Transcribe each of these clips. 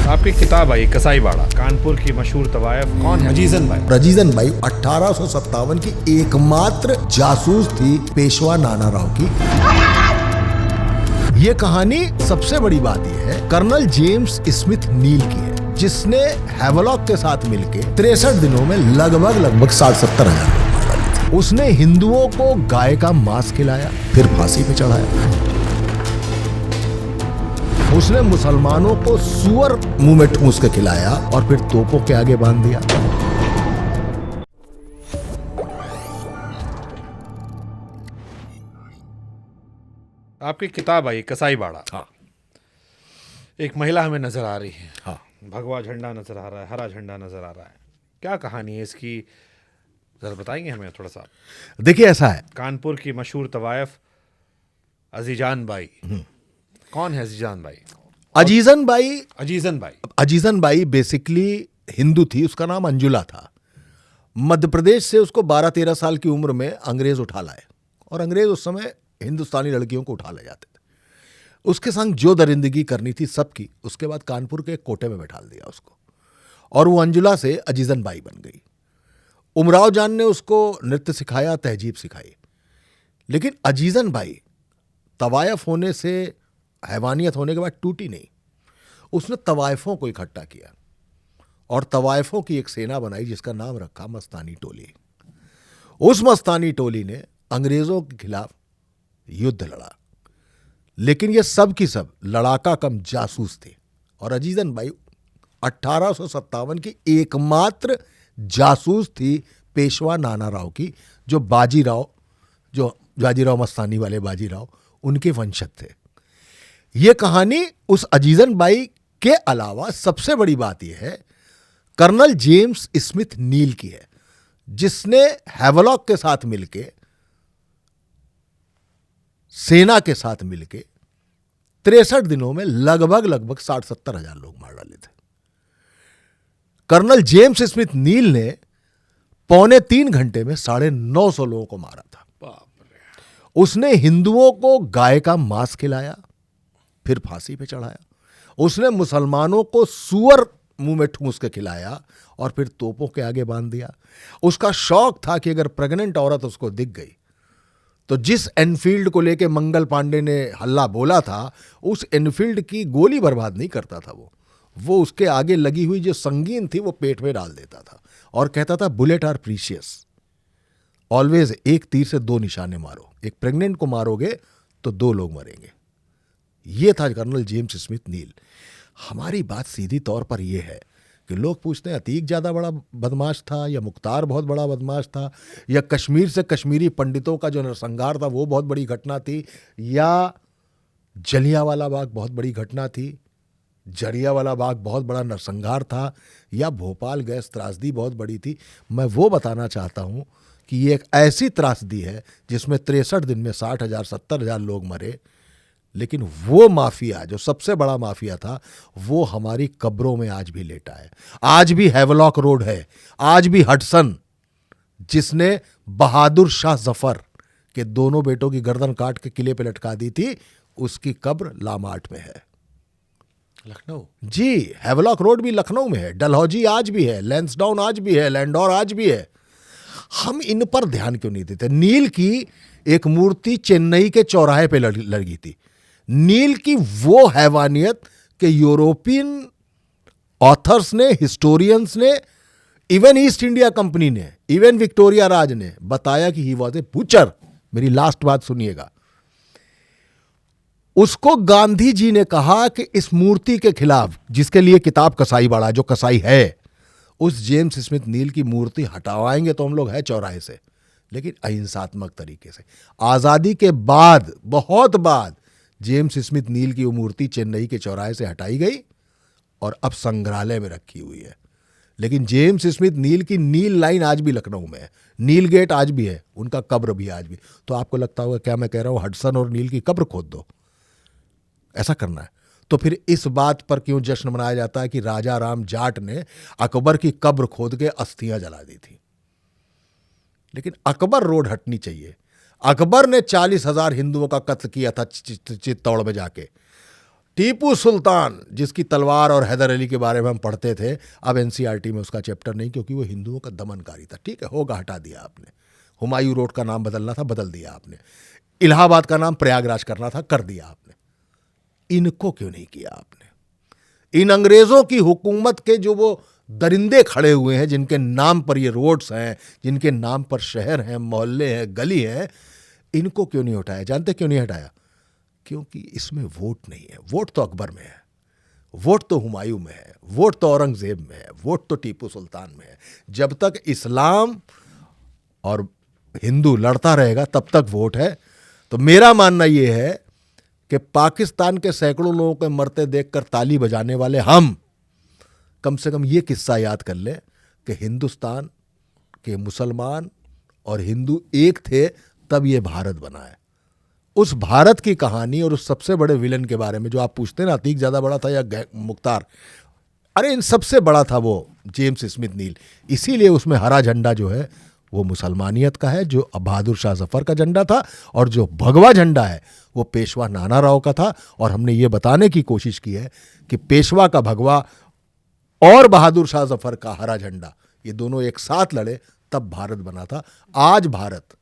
आपकी किताब आई कसाईवाड़ा, कानपुर की मशहूर तवायफ कौन है? अजीजन भाई। रजीजन बाई 1857 की एकमात्र जासूस थी पेशवा नाना राव की। ये कहानी सबसे बड़ी बात यह है कर्नल जेम्स स्मिथ नील की है, जिसने हैवलॉक के साथ मिलके 63 दिनों में लगभग 60-70 हजार। उसने हिंदुओं को गाय का मांस खिलाया, फिर फांसी पे चढ़ाया। उसने मुसलमानों को सुअर मुंह में ठूंस के खिलाया और फिर तोपों के आगे बांध दिया। आपकी किताब आई कसाईवाड़ा। हाँ। एक महिला हमें नजर आ रही है। हाँ। भगवा झंडा नजर आ रहा है, हरा झंडा नजर आ रहा है। क्या कहानी है इसकी, जरा बताएंगे हमें थोड़ा सा। देखिए ऐसा है, कानपुर की मशहूर तवायफ अजीजान बाई। कौन है अजीजान बाई? अजीजन बाई बेसिकली हिंदू थी। उसका नाम अंजुला था। मध्य प्रदेश से उसको 12-13 साल की उम्र में अंग्रेज उठा लाए, और अंग्रेज उस समय हिंदुस्तानी लड़कियों को उठा ले जाते थे। उसके संग जो दरिंदगी करनी थी सबकी, उसके बाद कानपुर के एक कोटे में बैठा दिया उसको, और वो अंजुला से अजीजन बाई बन गई। उमराव जान ने उसको नृत्य सिखाया, तहजीब सिखाई। लेकिन अजीजन बाई तवायफ होने से, हैवानियत होने के बाद टूटी नहीं। उसने तवायफों को इकट्ठा किया और तवायफों की एक सेना बनाई जिसका नाम रखा मस्तानी टोली। उस मस्तानी टोली ने अंग्रेजों के खिलाफ युद्ध लड़ा, लेकिन ये सब की सब लड़ाका कम जासूस थे। और अजीजन बाई 1857 की एकमात्र जासूस थी पेशवा नाना राव की, जो बाजीराव मस्तानी वाले बाजीराव, उनके वंशज थे। यह कहानी उस अजीजन बाई के अलावा सबसे बड़ी बात यह है कर्नल जेम्स स्मिथ नील की है, जिसने हैवलॉक के साथ मिलके, सेना के साथ मिलके 63 दिनों में लगभग 60-70 हजार लोग मार डाले थे। कर्नल जेम्स स्मिथ नील ने 2.25 घंटे में 950 लोगों को मारा था। उसने हिंदुओं को गाय का मांस खिलाया, फिर फांसी पे चढ़ाया। उसने मुसलमानों को सुअर मुंह में ठूंस के खिलाया और फिर तोपों के आगे बांध दिया। उसका शौक था कि अगर प्रेग्नेंट औरत उसको दिख गई तो जिस एनफील्ड को लेके मंगल पांडे ने हल्ला बोला था, उस एनफील्ड की गोली बर्बाद नहीं करता था। वो उसके आगे लगी हुई जो संगीन थी वो पेट में डाल देता था और कहता था बुलेट आर प्रीशियस, ऑलवेज एक तीर से 2 निशाने मारो। एक प्रेग्नेंट को मारोगे तो 2 लोग मरेंगे। यह था कर्नल जेम्स स्मिथ नील। हमारी बात सीधी तौर पर यह है कि लोग पूछते हैं अतीक ज़्यादा बड़ा बदमाश था, या मुख्तार बहुत बड़ा बदमाश था, या कश्मीर से कश्मीरी पंडितों का जो नरसंहार था वो बहुत बड़ी घटना थी, या जलियांवाला बाग बहुत बड़ी घटना थी, जलियांवाला बाग बहुत बड़ा नरसंहार था, या भोपाल गैस त्रासदी बहुत बड़ी थी। मैं वो बताना चाहता हूं कि ये एक ऐसी त्रासदी है जिसमें 63 दिन में 60,000-70 हजार लोग मरे। लेकिन वो माफिया, जो सबसे बड़ा माफिया था, वो हमारी कब्रों में आज भी लेटा है। आज भी हैवलॉक रोड है, आज भी हडसन, जिसने बहादुर शाह जफर के दोनों बेटों की गर्दन काट के किले पे लटका दी थी, उसकी कब्र लामार्ट में है। लखनऊ? जी, हैवलॉक रोड भी लखनऊ में है। डलहौजी आज भी है, लैंसडाउन आज भी है, लैंडौर आज भी है। हम इन पर ध्यान क्यों नहीं देते? नील की एक मूर्ति चेन्नई के चौराहे पे लगी थी। नील की वो हैवानियत के यूरोपियन ऑथर्स ने, हिस्टोरियंस ने, इवन ईस्ट इंडिया कंपनी ने, इवन विक्टोरिया राज ने बताया कि ही वॉज ए बुचर। मेरी लास्ट बात सुनिएगा। उसको गांधी जी ने कहा कि इस मूर्ति के खिलाफ, जिसके लिए किताब कसाईवाड़ा, जो कसाई है, उस जेम्स स्मिथ नील की मूर्ति हटवाएंगे तो हम लोग है चौराहे से, लेकिन अहिंसात्मक तरीके से। आजादी के बाद, बहुत बाद, जेम्स स्मिथ नील की वो मूर्ति चेन्नई के चौराहे से हटाई गई और अब संग्रहालय में रखी हुई है। लेकिन जेम्स स्मिथ नील की नील लाइन आज भी लखनऊ में है, नील गेट आज भी है, उनका कब्र भी आज भी। तो आपको लगता होगा क्या मैं कह रहा हूं हडसन और नील की कब्र खोद दो? ऐसा करना है तो फिर इस बात पर क्यों जश्न मनाया जाता है कि राजा राम जाट ने अकबर की कब्र खोद के अस्थियां जला दी थी? लेकिन अकबर रोड हटनी चाहिए। अकबर ने 40,000 हिंदुओं का कत्ल किया था चित्तौड़ में जाके। टीपू सुल्तान, जिसकी तलवार और हैदर अली के बारे में हम पढ़ते थे, अब एनसीईआरटी में उसका चैप्टर नहीं, क्योंकि वो हिंदुओं का दमनकारी था। ठीक है, होगा, हटा दिया आपने। हुमायूं रोड का नाम बदलना था, बदल दिया आपने। इलाहाबाद का नाम प्रयागराज करना था, कर दिया आपने। इनको क्यों नहीं किया आपने? इन अंग्रेजों की हुकूमत के जो वो दरिंदे खड़े हुए हैं, जिनके नाम पर ये रोड्स हैं, जिनके नाम पर शहर हैं, मोहल्ले हैं, गली हैं, इनको क्यों नहीं हटाया? जानते क्यों नहीं हटाया? क्योंकि इसमें वोट नहीं है। वोट तो अकबर में है, वोट तो हुमायूं में है, वोट तो औरंगजेब में है, वोट तो टीपू सुल्तान में है। जब तक इस्लाम और हिंदू लड़ता रहेगा तब तक वोट है। तो मेरा मानना यह है कि पाकिस्तान के सैकड़ों लोगों के मरते देखकर ताली बजाने वाले हम कम से कम यह किस्सा याद कर लें कि हिंदुस्तान के मुसलमान और हिंदू एक थे, तब यह भारत बना है। उस भारत की कहानी और उस सबसे बड़े विलन के बारे में जो आप पूछते हैं ना, अतीक ज़्यादा बड़ा था या मुख्तार, अरे इन सबसे बड़ा था वो जेम्स स्मिथ नील। इसीलिए उसमें हरा झंडा जो है वो मुसलमानियत का है, जो बहादुर शाह जफर का झंडा था, और जो भगवा झंडा है वो पेशवा नाना राव का था। और हमने ये बताने की कोशिश की है कि पेशवा का भगवा और बहादुर शाह जफर का हरा झंडा, ये दोनों एक साथ लड़े तब भारत बना था। आज भारत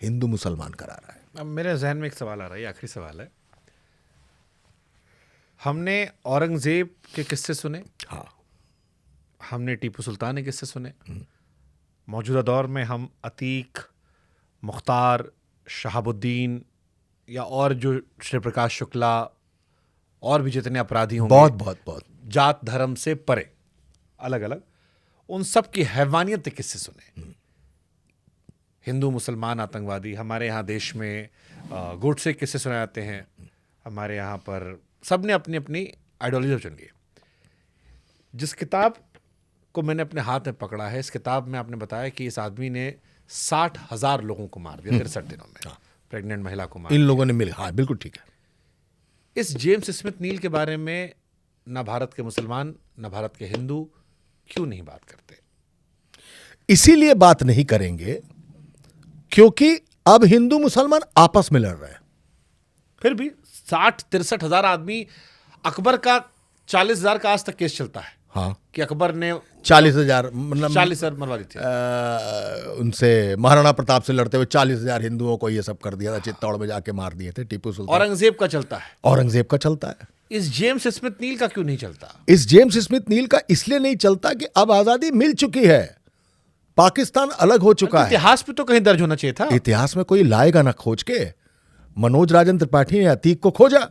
हिंदू मुसलमान करा रहा है। अब मेरे जहन में एक सवाल आ रहा है, आखिरी सवाल है। हमने औरंगजेब के किस्से सुने, हाँ, हमने टीपू सुल्तान के किस्से सुने। मौजूदा दौर में हम अतीक, मुख्तार, शहाबुद्दीन या और जो श्री प्रकाश शुक्ला और भी जितने अपराधी होंगे, बहुत जात धर्म से परे, अलग अलग, उन सब की हैवानियत के किस्से सुने। हिंदू मुसलमान आतंकवादी, हमारे यहाँ देश में गोडसे किस्से सुनाए जाते हैं, हमारे यहाँ पर सब ने अपनी अपनी आइडियोलॉजी चुन ली। जिस किताब को मैंने अपने हाथ में पकड़ा है, इस किताब में आपने बताया कि इस आदमी ने 60,000 लोगों को मार दिया 63 दिनों में, प्रेग्नेंट महिला को मार इन लोगों ने मिल, हाँ बिल्कुल ठीक है। इस जेम्स स्मिथ नील के बारे में ना भारत के मुसलमान ना भारत के हिंदू क्यों नहीं बात करते? इसीलिए बात नहीं करेंगे क्योंकि अब हिंदू मुसलमान आपस में लड़ रहे हैं। फिर भी 60-63 हजार आदमी, अकबर का 40,000 का आज तक केस चलता है, हाँ, कि अकबर ने 40,000 मतलब 40,000 मरवा दी थी। उनसे महाराणा प्रताप से लड़ते हुए 40,000 हिंदुओं को ये सब कर दिया था, चित्तौड़ में जाके मार दिए थे टीपू सुल्तान। औरंगजेब का चलता है, औरंगजेब का चलता है। इस जेम्स स्मिथ नील का क्यों नहीं चलता? इस जेम्स स्मिथ नील का इसलिए नहीं चलता कि अब आजादी मिल चुकी है, पाकिस्तान अलग हो चुका है। इतिहास पे तो कहीं दर्ज होना चाहिए था। इतिहास में कोई लाएगा ना खोज के। मनोज राजन त्रिपाठी ने अतीक को खोजा,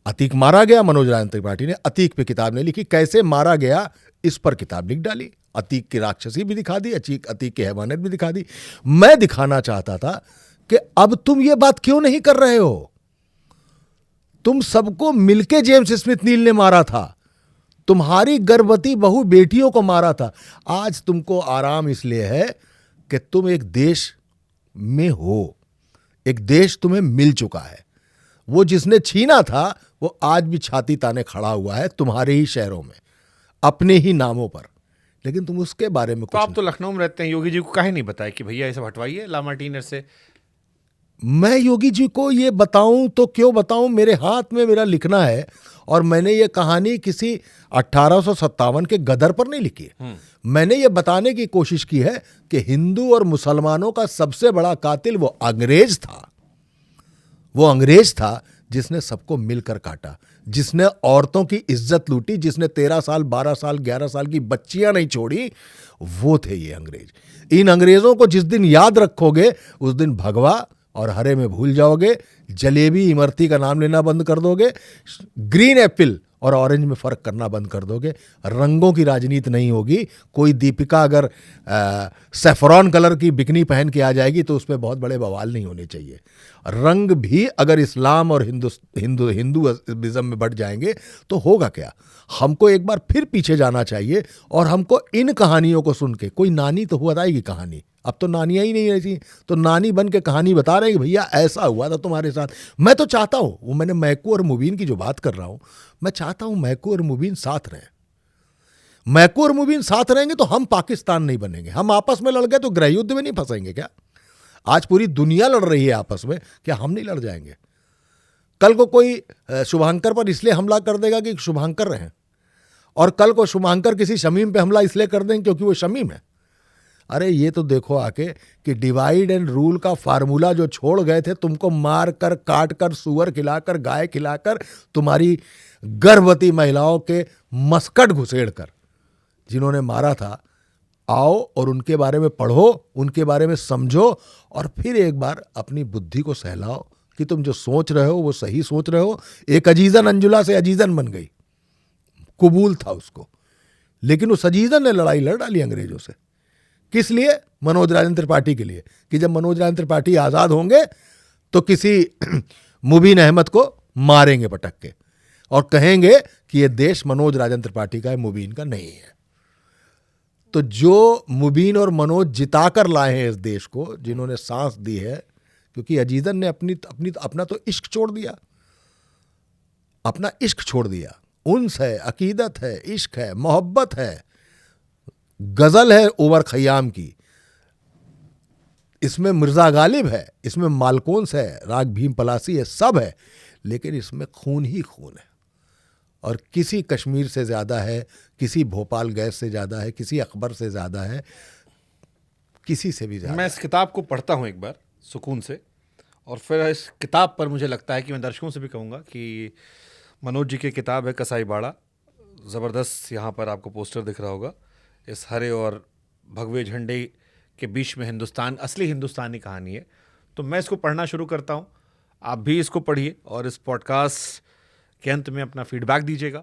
अतीक मारा गया, मनोज राजन त्रिपाठी ने अतीक पे किताब नहीं लिखी, कैसे मारा गया इस पर किताब लिख डाली, अतीक की राक्षसी भी दिखा दी, अतीक की हैवानियत भी दिखा दी। मैं दिखाना चाहता था कि अब तुम ये बात क्यों नहीं कर रहे हो? तुम सबको मिलके जेम्स स्मिथ नील ने मारा था, तुम्हारी गर्भवती बहू बेटियों को मारा था। आज तुमको आराम इसलिए है कि तुम एक देश में हो, एक देश तुम्हें मिल चुका है। वो जिसने छीना था वो आज भी छाती ताने खड़ा हुआ है तुम्हारे ही शहरों में, अपने ही नामों पर, लेकिन तुम उसके बारे में तो आप तो लखनऊ में रहते हैं, योगी जी को काहे नहीं बताया कि भैया ये सब हटवाइए लामार्टिनर से? मैं योगी जी को ये बताऊं तो क्यों बताऊं, मेरे हाथ में मेरा लिखना है, और मैंने ये कहानी किसी 1857 के गदर पर नहीं लिखी है। मैंने ये बताने की कोशिश की है कि हिंदू और मुसलमानों का सबसे बड़ा कातिल वो अंग्रेज था। वो अंग्रेज था जिसने सबको मिलकर काटा, जिसने औरतों की इज्जत लूटी, जिसने 13 साल 12 साल 11 साल की बच्चियां नहीं छोड़ी, वो थे ये अंग्रेज। इन अंग्रेजों को जिस दिन याद रखोगे उस दिन भगवा और हरे में भूल जाओगे, जलेबी इमरती का नाम लेना बंद कर दोगे, ग्रीन एप्पल और ऑरेंज में फर्क करना बंद कर दोगे, रंगों की राजनीति नहीं होगी। कोई दीपिका अगर सैफरॉन कलर की बिकनी पहन के आ जाएगी तो उसमें बहुत बड़े बवाल नहीं होने चाहिए। रंग भी अगर इस्लाम और हिंदुइज्म में बढ़ जाएंगे तो होगा क्या? हमको एक बार फिर पीछे जाना चाहिए और हमको इन कहानियों को सुन के, कोई नानी तो बताएगी कहानी, अब तो नानियां ही नहीं रहती, तो नानी बन के कहानी बता रहे हैं कि भैया ऐसा हुआ था तुम्हारे साथ। मैं तो चाहता हूं, वो मैंने मैकू और मुबीन की जो बात कर रहा हूं, मैं चाहता हूं मैकू और मुबीन साथ रहें। मैकू और मुबीन साथ रहेंगे तो हम पाकिस्तान नहीं बनेंगे। हम आपस में लड़ गए तो गृह युद्ध में नहीं फंसेंगे क्या? आज पूरी दुनिया लड़ रही है आपस में, क्या हम नहीं लड़ जाएंगे? कल को कोई शुभंकर पर इसलिए हमला कर देगा कि शुभंकर रहे, और कल को शुभंकर किसी शमीम पे हमला इसलिए कर देंगे क्योंकि वो शमीम है। अरे ये तो देखो आके कि डिवाइड एंड रूल का फार्मूला जो छोड़ गए थे, तुमको मार कर, काट कर, सुअर खिलाकर, गाय खिलाकर, तुम्हारी गर्भवती महिलाओं के मस्कट घुसेड़ कर जिन्होंने मारा था, आओ और उनके बारे में पढ़ो, उनके बारे में समझो, और फिर एक बार अपनी बुद्धि को सहलाओ कि तुम जो सोच रहे हो वो सही सोच रहे हो। एक अजीजन अंजुला से अजीजन बन गई, कबूल था उसको, लेकिन उस अजीजन ने लड़ाई लड़ डाली अंग्रेजों से। किस लिए? मनोज राजन त्रिपाठी के लिए, कि जब मनोज राजन त्रिपाठी आज़ाद होंगे तो किसी मुबीन अहमद को मारेंगे पटक के और कहेंगे कि ये देश मनोज राजन त्रिपाठी का है, मुबीन का नहीं है। तो जो मुबीन और मनोज जिताकर लाए हैं इस देश को, जिन्होंने सांस दी है, क्योंकि अजीजन ने अपना तो इश्क छोड़ दिया, अपना इश्क छोड़ दिया। उन्स है, अकीदत है, इश्क है, मोहब्बत है, गजल है ओवर खयाम की, इसमें मिर्जा गालिब है, इसमें मालकोंस है, राग भीम पलासी है, सब है, लेकिन इसमें खून ही खून है। और किसी कश्मीर से ज़्यादा है, किसी भोपाल गैस से ज़्यादा है, किसी अकबर से ज़्यादा है, किसी से भी ज़्यादा। मैं इस किताब को पढ़ता हूँ एक बार सुकून से, और फिर इस किताब पर मुझे लगता है कि मैं दर्शकों से भी कहूँगा कि मनोज जी की किताब है कसाई बाड़ा, ज़बरदस्त यहाँ पर आपको पोस्टर दिख रहा होगा, इस हरे और भगवे झंडे के बीच में हिंदुस्तान, असली हिंदुस्तानी कहानी है। तो मैं इसको पढ़ना शुरू करता हूँ, आप भी इसको पढ़िए और इस पॉडकास्ट के अंत में अपना फीडबैक दीजिएगा।